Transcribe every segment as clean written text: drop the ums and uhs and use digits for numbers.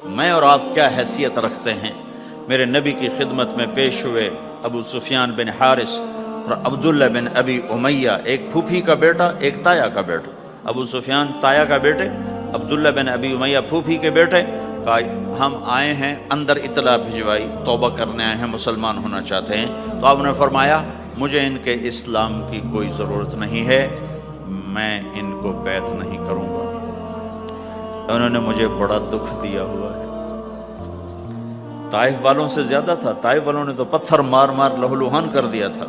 میں اور آپ کیا حیثیت رکھتے ہیں؟ میرے نبی کی خدمت میں پیش ہوئے ابو سفیان بن حارث اور عبداللہ بن ابی امیہ، ایک پھوپھی کا بیٹا ایک تایا کا بیٹا۔ ابو سفیان تایا کا بیٹے، عبداللہ بن ابی امیہ پھوپھی کے بیٹے۔ کہا ہم آئے ہیں، اندر اطلاع بھجوائی، توبہ کرنے آئے ہیں، مسلمان ہونا چاہتے ہیں۔ تو آپ نے فرمایا مجھے ان کے اسلام کی کوئی ضرورت نہیں ہے، میں ان کو بیعت نہیں کروں گا، انہوں نے مجھے بڑا دکھ دیا ہوا ہے۔ طائف والوں سے زیادہ تھا، طائف والوں نے تو پتھر مار مار لہولہان کر دیا تھا۔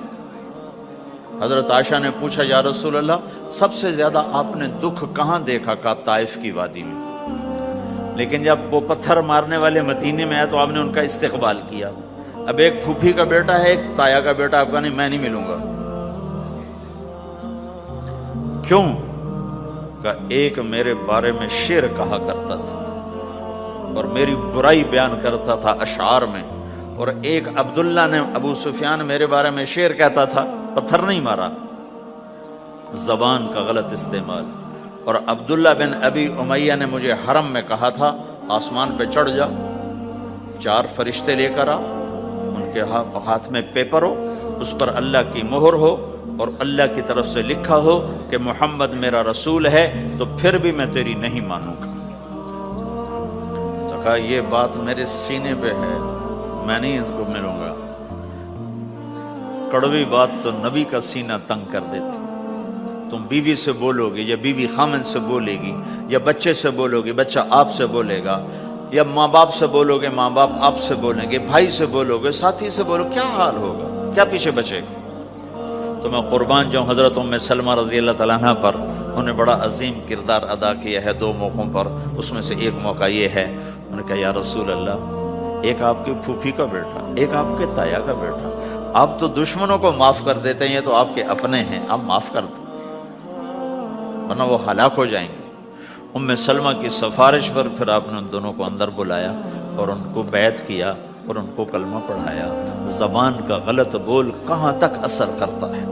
حضرت عائشہ نے پوچھا یا رسول اللہ سب سے زیادہ آپ نے دکھ کہاں دیکھا؟ کہا طائف کی وادی میں۔ لیکن جب وہ پتھر مارنے والے مدینے میں آئے تو آپ نے ان کا استقبال کیا۔ اب ایک پھوپھی کا بیٹا ہے، ایک تایا کا بیٹا، آپ کا نہیں، میں نہیں ملوں گا۔ کیوں؟ کہ ایک میرے بارے میں شعر کہا کرتا تھا اور میری برائی بیان کرتا تھا اشعار میں، اور ایک عبداللہ نے، ابو سفیان میرے بارے میں شعر کہتا تھا، پتھر نہیں مارا، زبان کا غلط استعمال۔ اور عبداللہ بن ابی امیہ نے مجھے حرم میں کہا تھا آسمان پہ چڑھ جا، 4 فرشتے لے کر آ، ان کے ہاتھ میں پیپر ہو، اس پر اللہ کی مہر ہو اور اللہ کی طرف سے لکھا ہو کہ محمد میرا رسول ہے، تو پھر بھی میں تیری نہیں مانوں گا۔ تو کہا یہ بات میرے سینے پہ ہے، میں نہیں اس کو ملوں گا۔ کڑوی بات تو نبی کا سینہ تنگ کر دیتی۔ تم بیوی سے بولو گے یا بیوی خامن سے بولے گی، یا بچے سے بولو گے بچہ آپ سے بولے گا، یا ماں باپ سے بولو گے ماں باپ آپ سے بولیں گے، بھائی سے بولو گے، ساتھی سے بولو، کیا حال ہوگا؟ کیا پیچھے بچے گا؟ تو میں قربان جاؤں حضرت ام سلمہ رضی اللہ تعالیٰ عنہ پر، انہوں نے بڑا عظیم کردار ادا کیا ہے 2 موقعوں پر۔ اس میں سے ایک موقع یہ ہے، انہوں نے کہا یا رسول اللہ ایک آپ کے پھوپھی کا بیٹا، ایک آپ کے تایا کا بیٹا، آپ تو دشمنوں کو معاف کر دیتے ہیں، یہ تو آپ کے اپنے ہیں، آپ معاف کر دیں ورنہ وہ ہلاک ہو جائیں گے۔ ام سلمہ کی سفارش پر پھر آپ نے ان دونوں کو اندر بلایا اور ان کو بیعت کیا اور ان کو کلمہ پڑھایا۔ زبان کا غلط بول کہاں تک اثر کرتا ہے۔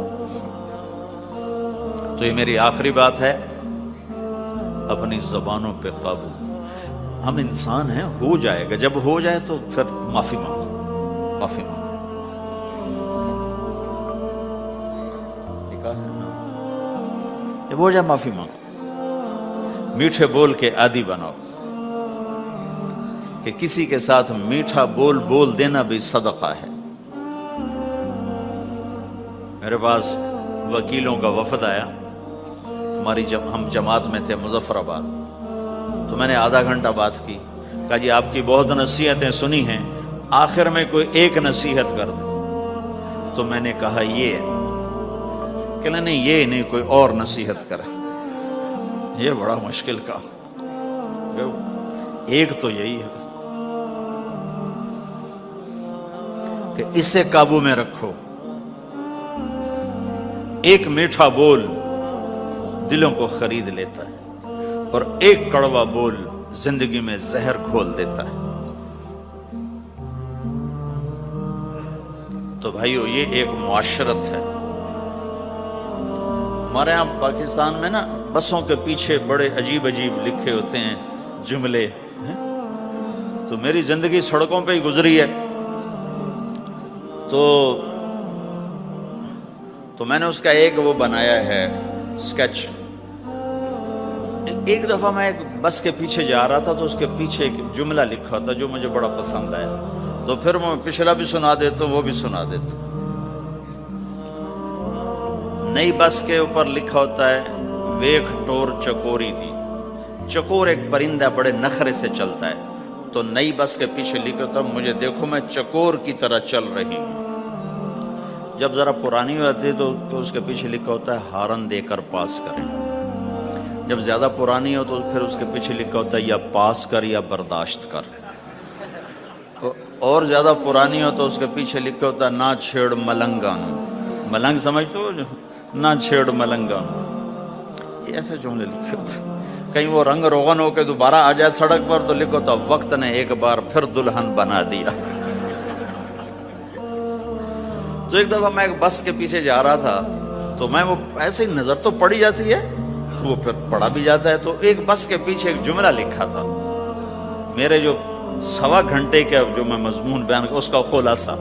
تو یہ میری آخری بات ہے، اپنی زبانوں پہ قابو۔ ہم انسان ہیں، ہو جائے گا، جب ہو جائے تو پھر معافی مانگو، معافی مانگو۔ جب ہو جائے معافی مانگو۔ میٹھے بول کے عادی بناؤ کہ کسی کے ساتھ میٹھا بول دینا بھی صدقہ ہے۔ میرے پاس وکیلوں کا وفد آیا، ہم جماعت میں تھے مظفر آباد، تو میں نے آدھا گھنٹہ بات کی، کہا جی آپ کی بہت نصیحتیں سنی ہیں، آخر میں کوئی ایک نصیحت کر دیں۔ تو میں نے کہا یہ، کہ نہیں یہ نہیں، کوئی اور نصیحت کرے۔ یہ بڑا مشکل کا، ایک تو یہی ہے کہ اسے قابو میں رکھو۔ ایک میٹھا بول دلوں کو خرید لیتا ہے اور ایک کڑوا بول زندگی میں زہر گھول دیتا ہے۔ تو بھائیو یہ ایک معاشرت ہے۔ ہمارے ہاں پاکستان میں نا بسوں کے پیچھے بڑے عجیب عجیب لکھے ہوتے ہیں جملے، تو میری زندگی سڑکوں پہ ہی گزری ہے، تو میں نے اس کا ایک وہ بنایا ہے سکیچ۔ ایک دفعہ میں ایک بس کے پیچھے جا رہا تھا تو اس کے پیچھے ایک جملہ لکھا تھا جو مجھے بڑا پسند آیا، تو پھر میں پچھلا بھی سنا دیتا ہوں، وہ بھی سنا دیتا ہوں۔ نئی بس کے اوپر لکھا ہوتا ہے ویکھ ٹور چکوری دی۔ چکور ایک پرندہ بڑے نخرے سے چلتا ہے، تو نئی بس کے پیچھے لکھا ہوتا ہے مجھے دیکھو میں چکور کی طرح چل رہی ہوں۔ جب ذرا پرانی ہوتی ہے تو اس کے پیچھے لکھا ہوتا ہے ہارن دے کر پاس کریں۔ جب زیادہ پرانی ہو تو پھر اس کے پیچھے لکھا ہوتا ہے یا پاس کر یا برداشت کر۔ اور زیادہ پرانی ہو تو اس کے پیچھے لکھا ہوتا ہے نہ چھیڑ ملنگانو۔ ملنگ سمجھتے ہو؟ نہ چھیڑ ملنگانو۔ یہ ایسے جملے لکھے ہوتے ہیں۔ کہیں وہ رنگ روغن ہو کے دوبارہ آ جائے سڑک پر تو لکھو تو وقت نے ایک بار پھر دلہن بنا دیا۔ تو ایک دفعہ میں ایک بس کے پیچھے جا رہا تھا، تو میں وہ ایسے ہی نظر تو پڑی جاتی ہے، وہ پھر پڑھا بھی جاتا ہے، تو ایک بس کے پیچھے ایک جملہ لکھا تھا۔ میرے جو سوا گھنٹے کا جو میں مضمون بیان کر اس کا خلاصہ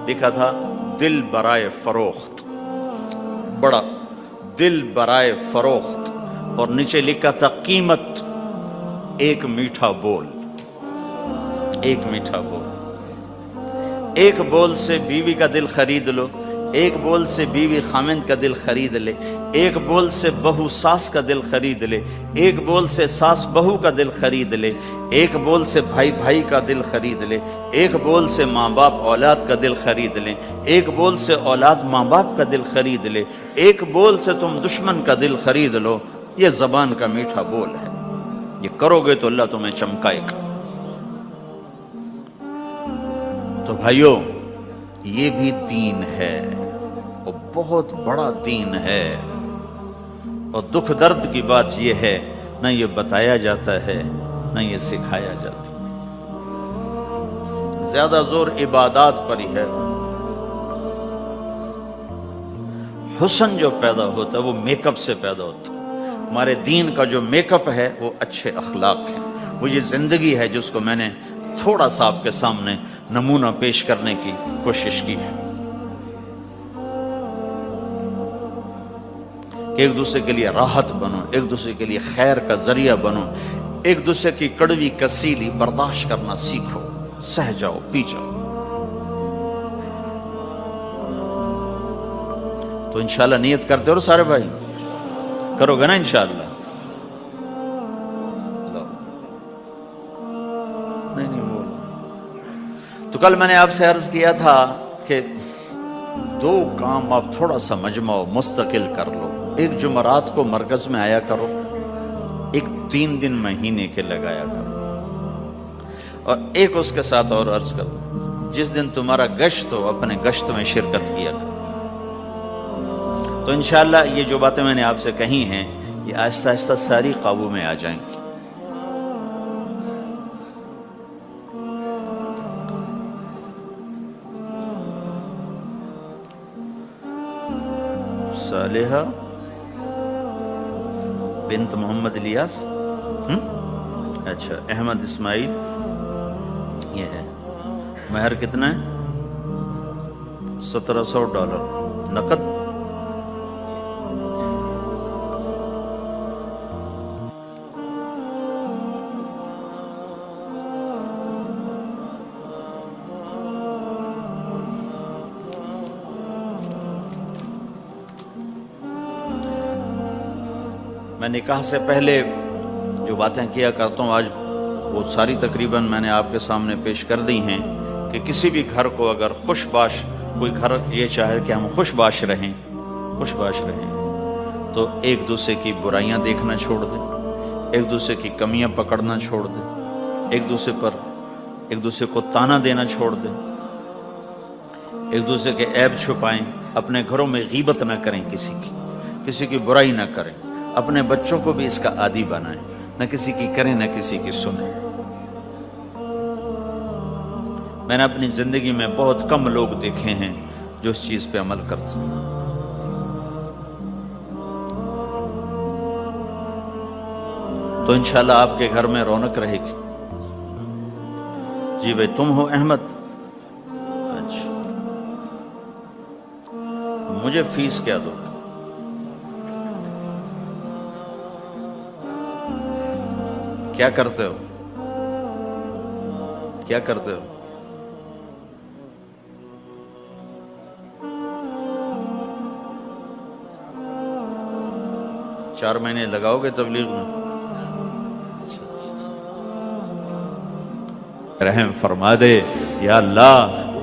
لکھا تھا دل برائے فروخت، بڑا دل برائے فروخت، اور نیچے لکھا تھا قیمت ایک میٹھا بول، ایک میٹھا بول۔ ایک بول سے بیوی کا دل خرید لو، ایک بول سے بیوی خامند کا دل خرید لے، ایک بول سے بہو ساس کا دل خرید لے، ایک بول سے ساس بہو کا دل خرید لے، ایک بول سے بھائی بھائی کا دل خرید لے، ایک بول سے ماں باپ اولاد کا دل خرید لیں، ایک بول سے اولاد ماں باپ کا دل خرید لے، ایک بول سے تم دشمن کا دل خرید لو۔ یہ زبان کا میٹھا بول ہے، یہ کرو گے تو اللہ تمہیں چمکائے گا۔ تو بھائیو، یہ بھی دین ہے، اور بہت بڑا دین ہے، اور دکھ درد کی بات یہ ہے نہ یہ بتایا جاتا ہے نہ یہ سکھایا جاتا ہے۔ زیادہ زور عبادات پر ہی ہے۔ حسن جو پیدا ہوتا ہے وہ میک اپ سے پیدا ہوتا ہے۔ ہمارے دین کا جو میک اپ ہے وہ اچھے اخلاق ہے، وہ یہ زندگی ہے جس کو میں نے تھوڑا سا آپ کے سامنے نمونہ پیش کرنے کی کوشش کی ہے، کہ ایک دوسرے کے لیے راحت بنو، ایک دوسرے کے لیے خیر کا ذریعہ بنو، ایک دوسرے کی کڑوی کسیلی برداشت کرنا سیکھو، سہ جاؤ، پی جاؤ۔ تو انشاءاللہ نیت کرتے ہو سارے بھائی، کرو گے نا انشاءاللہ؟ نہیں بولا تو کل میں نے آپ سے عرض کیا تھا کہ دو کام آپ تھوڑا سا مجمع و مستقل کر لو۔ ایک جمعرات کو مرکز میں آیا کرو، ایک 3 دن مہینے کے لگایا کرو، اور ایک اس کے ساتھ اور عرض کرو، جس دن تمہارا گشت ہو اپنے گشت میں شرکت کیا کرو۔ تو انشاءاللہ یہ جو باتیں میں نے آپ سے کہی ہیں یہ آہستہ آہستہ ساری قابو میں آ جائیں گی۔ صالحہ بنت محمد الیاس، اچھا احمد اسماعیل، یہ ہے۔ مہر کتنا ہے؟ $1700 نقد۔ میں نکاح سے پہلے جو باتیں کیا کرتا ہوں آج وہ ساری تقریباً میں نے آپ کے سامنے پیش کر دی ہیں، کہ کسی بھی گھر کو اگر خوش باش، کوئی گھر یہ چاہے کہ ہم خوش باش رہیں، خوش باش رہیں، تو ایک دوسرے کی برائیاں دیکھنا چھوڑ دیں، ایک دوسرے کی کمیاں پکڑنا چھوڑ دیں، ایک دوسرے کو تانا دینا چھوڑ دیں، ایک دوسرے کے عیب چھپائیں، اپنے گھروں میں غیبت نہ کریں، کسی کی برائی نہ کریں، اپنے بچوں کو بھی اس کا عادی بنائیں، نہ کسی کی کریں نہ کسی کی سنیں۔ میں نے اپنی زندگی میں بہت کم لوگ دیکھے ہیں جو اس چیز پہ عمل کرتے ہیں۔ تو انشاءاللہ آپ کے گھر میں رونق رہے گی۔ جی بھائی تم ہو احمد؟ اچھا، مجھے فیس کیا دو؟ کیا کرتے ہو؟ کیا کرتے ہو؟ چار مہینے لگاؤ گے تبلیغ میں؟ رحم فرما دے یا اللہ،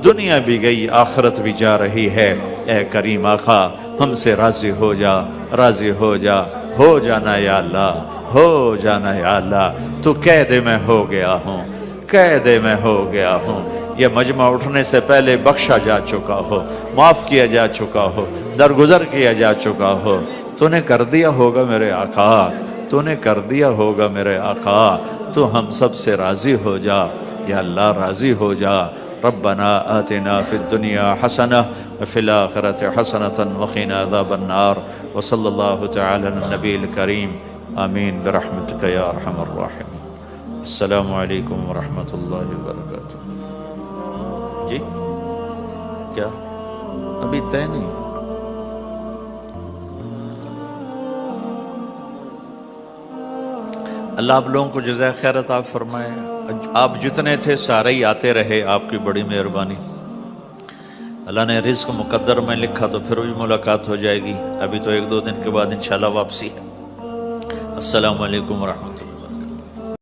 دنیا بھی گئی آخرت بھی جا رہی ہے، اے کریم آقا ہم سے راضی ہو جا، راضی ہو جا، ہو جانا یا اللہ، ہو جانا یا اللہ۔ تو قید میں ہو گیا ہوں، قید میں ہو گیا ہوں، یہ مجمع اٹھنے سے پہلے بخشا جا چکا ہو، معاف کیا جا چکا ہو، درگزر کیا جا چکا ہو۔ تو نے کر دیا ہوگا میرے آقا، تو نے کر دیا ہوگا میرے آقا، تو ہم سب سے راضی ہو جا یا اللہ، راضی ہو جا۔ ربنا آتنا فی الدنیا حسنہ وفی الآخرۃ حسنۃ وقنا عذاب النار، وصلی اللہ تعالی علی النبی الکریم، آمین برحمتک یا ارحم الراحمین۔ السلام علیکم ورحمۃ اللہ وبرکاتہ۔ جی کیا ابھی طے نہیں؟ اللہ آپ لوگوں کو جزائے خیر عطا فرمائے۔ آپ جتنے تھے سارے ہی آتے رہے، آپ کی بڑی مہربانی۔ اللہ نے رزق مقدر میں لکھا تو پھر بھی ملاقات ہو جائے گی، ابھی تو 1-2 دن کے بعد انشاءاللہ واپسی ہے۔ السلام علیکم ورحمۃ اللہ۔